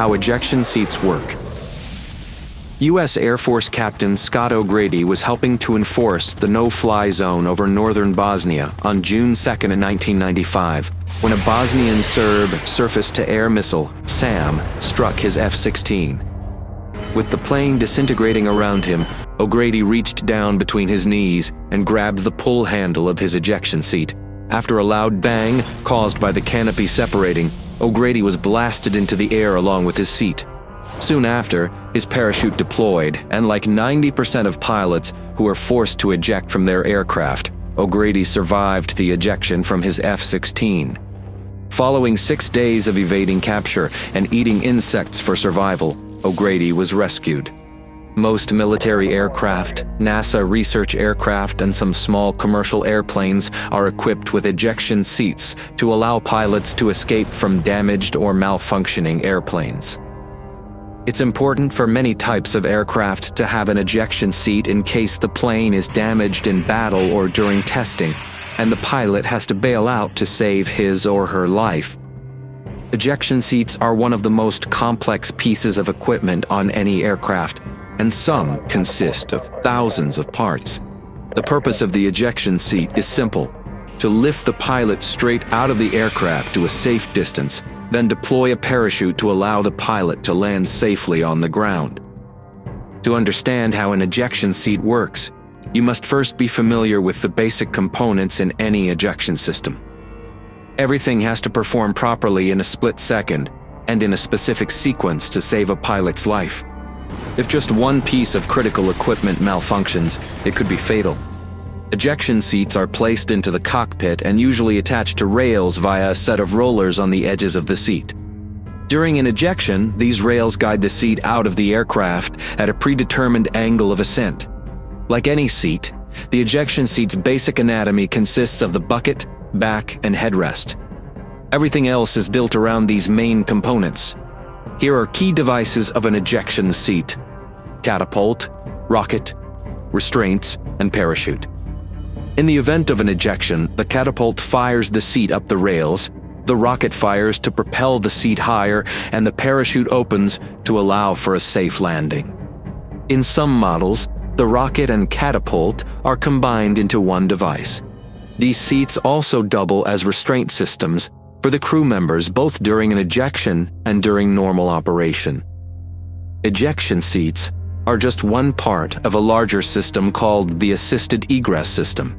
how ejection seats work. U.S. Air Force Captain Scott O'Grady was helping to enforce the no-fly zone over northern Bosnia on June 2, 1995, when a Bosnian Serb surface-to-air missile, SAM, struck his F-16. With the plane disintegrating around him, O'Grady reached down between his knees and grabbed the pull handle of his ejection seat. After a loud bang caused by the canopy separating, O'Grady was blasted into the air along with his seat. Soon after, his parachute deployed, and like 90% of pilots who were forced to eject from their aircraft, O'Grady survived the ejection from his F-16. Following 6 days of evading capture and eating insects for survival, O'Grady was rescued. Most military aircraft, NASA research aircraft, and some small commercial airplanes are equipped with ejection seats to allow pilots to escape from damaged or malfunctioning airplanes. It's important for many types of aircraft to have an ejection seat in case the plane is damaged in battle or during testing, and the pilot has to bail out to save his or her life. Ejection seats are one of the most complex pieces of equipment on any aircraft, and some consist of thousands of parts. The purpose of the ejection seat is simple: to lift the pilot straight out of the aircraft to a safe distance, then deploy a parachute to allow the pilot to land safely on the ground. To understand how an ejection seat works, you must first be familiar with the basic components in any ejection system. Everything has to perform properly in a split second and in a specific sequence to save a pilot's life. If just one piece of critical equipment malfunctions, it could be fatal. Ejection seats are placed into the cockpit and usually attached to rails via a set of rollers on the edges of the seat. During an ejection, these rails guide the seat out of the aircraft at a predetermined angle of ascent. Like any seat, the ejection seat's basic anatomy consists of the bucket, back, and headrest. Everything else is built around these main components. Here are key devices of an ejection seat: catapult, rocket, restraints, and parachute. In the event of an ejection, the catapult fires the seat up the rails, the rocket fires to propel the seat higher, and the parachute opens to allow for a safe landing. In some models, the rocket and catapult are combined into one device. These seats also double as restraint systems for the crew members both during an ejection and during normal operation. Ejection seats are just one part of a larger system called the assisted egress system.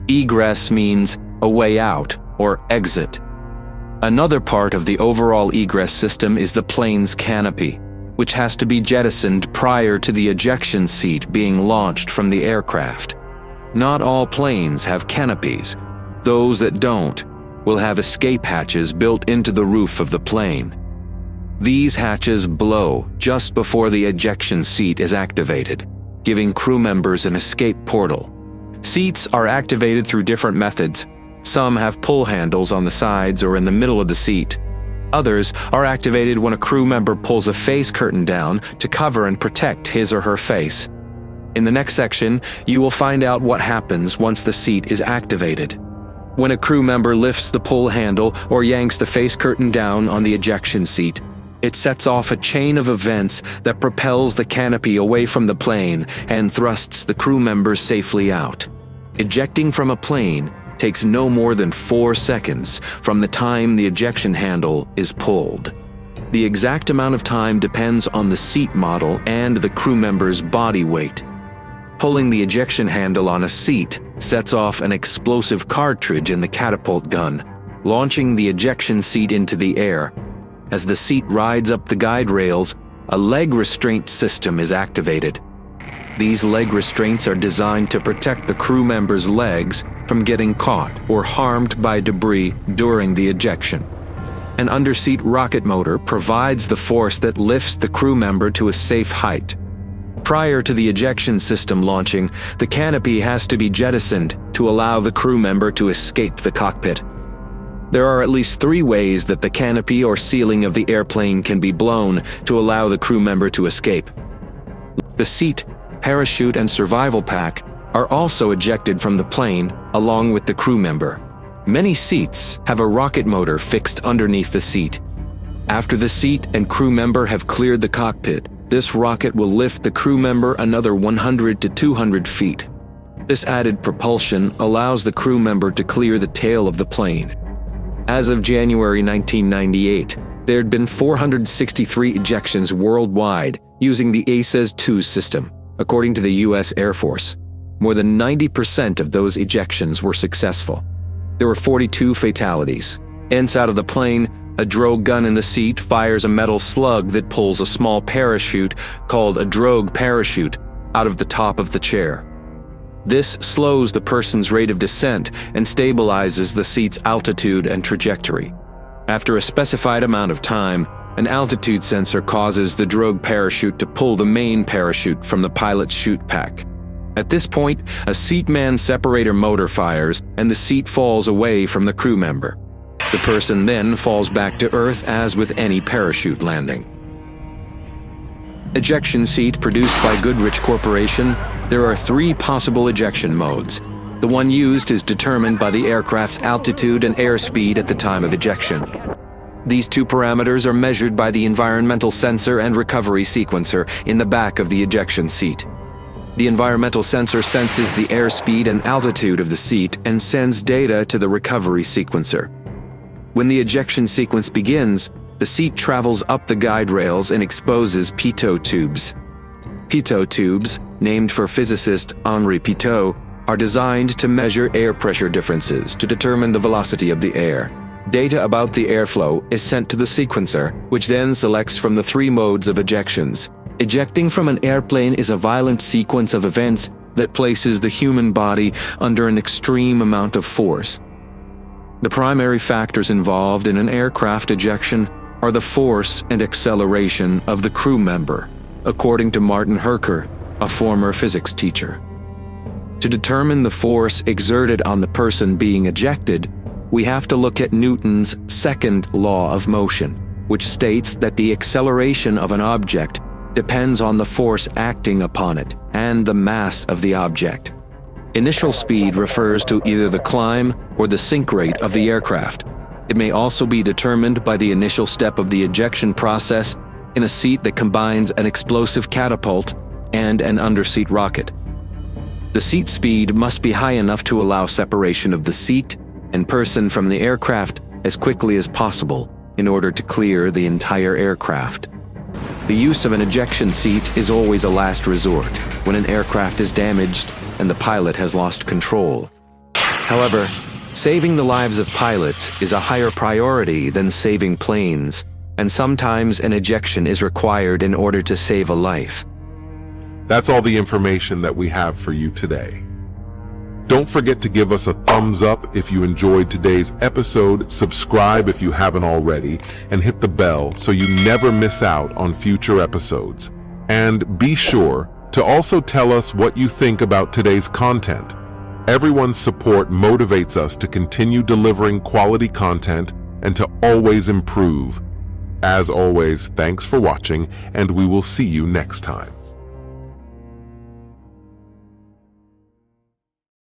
Egress means a way out or exit. Another part of the overall egress system is the plane's canopy, which has to be jettisoned prior to the ejection seat being launched from the aircraft. Not all planes have canopies. Those that don't will have escape hatches built into the roof of the plane. These hatches blow just before the ejection seat is activated, giving crew members an escape portal. Seats are activated through different methods. Some have pull handles on the sides or in the middle of the seat. Others are activated when a crew member pulls a face curtain down to cover and protect his or her face. In the next section, you will find out what happens once the seat is activated. When a crew member lifts the pull handle or yanks the face curtain down on the ejection seat, it sets off a chain of events that propels the canopy away from the plane and thrusts the crew members safely out. Ejecting from a plane takes no more than 4 seconds from the time the ejection handle is pulled. The exact amount of time depends on the seat model and the crew member's body weight. Pulling the ejection handle on a seat sets off an explosive cartridge in the catapult gun, launching the ejection seat into the air. As the seat rides up the guide rails, a leg restraint system is activated. These leg restraints are designed to protect the crew member's legs from getting caught or harmed by debris during the ejection. An underseat rocket motor provides the force that lifts the crew member to a safe height. Prior to the ejection system launching, the canopy has to be jettisoned to allow the crew member to escape the cockpit. There are at least 3 ways that the canopy or ceiling of the airplane can be blown to allow the crew member to escape. The seat, parachute, and survival pack are also ejected from the plane along with the crew member. Many seats have a rocket motor fixed underneath the seat. After the seat and crew member have cleared the cockpit, this rocket will lift the crew member another 100 to 200 feet. This added propulsion allows the crew member to clear the tail of the plane. As of January 1998, there had been 463 ejections worldwide using the ACES-2 system, according to the U.S. Air Force. More than 90% of those ejections were successful. There were 42 fatalities. Inside of the plane, a drogue gun in the seat fires a metal slug that pulls a small parachute called a drogue parachute out of the top of the chair. This slows the person's rate of descent and stabilizes the seat's altitude and trajectory. After a specified amount of time, an altitude sensor causes the drogue parachute to pull the main parachute from the pilot's chute pack. At this point, a seat man separator motor fires and the seat falls away from the crew member. The person then falls back to Earth as with any parachute landing. Ejection seat produced by Goodrich Corporation. There are 3 possible ejection modes. The one used is determined by the aircraft's altitude and airspeed at the time of ejection. These 2 parameters are measured by the environmental sensor and recovery sequencer in the back of the ejection seat. The environmental sensor senses the airspeed and altitude of the seat and sends data to the recovery sequencer. When the ejection sequence begins, the seat travels up the guide rails and exposes pitot tubes. Pitot tubes, named for physicist Henri Pitot, are designed to measure air pressure differences to determine the velocity of the air. Data about the airflow is sent to the sequencer, which then selects from the 3 modes of ejections. Ejecting from an airplane is a violent sequence of events that places the human body under an extreme amount of force. The primary factors involved in an aircraft ejection are the force and acceleration of the crew member, according to Martin Herker, a former physics teacher. To determine the force exerted on the person being ejected, we have to look at Newton's second law of motion, which states that the acceleration of an object depends on the force acting upon it and the mass of the object. Initial speed refers to either the climb or the sink rate of the aircraft. It may also be determined by the initial step of the ejection process in a seat that combines an explosive catapult and an underseat rocket. The seat speed must be high enough to allow separation of the seat and person from the aircraft as quickly as possible in order to clear the entire aircraft. The use of an ejection seat is always a last resort when an aircraft is damaged and the pilot has lost control. However, saving the lives of pilots is a higher priority than saving planes, and sometimes an ejection is required in order to save a life. That's all the information that we have for you today. Don't forget to give us a thumbs up if you enjoyed today's episode, subscribe if you haven't already, and hit the bell so you never miss out on future episodes. And be sure to also tell us what you think about today's content. Everyone's support motivates us to continue delivering quality content and to always improve. As always, thanks for watching, and we will see you next time.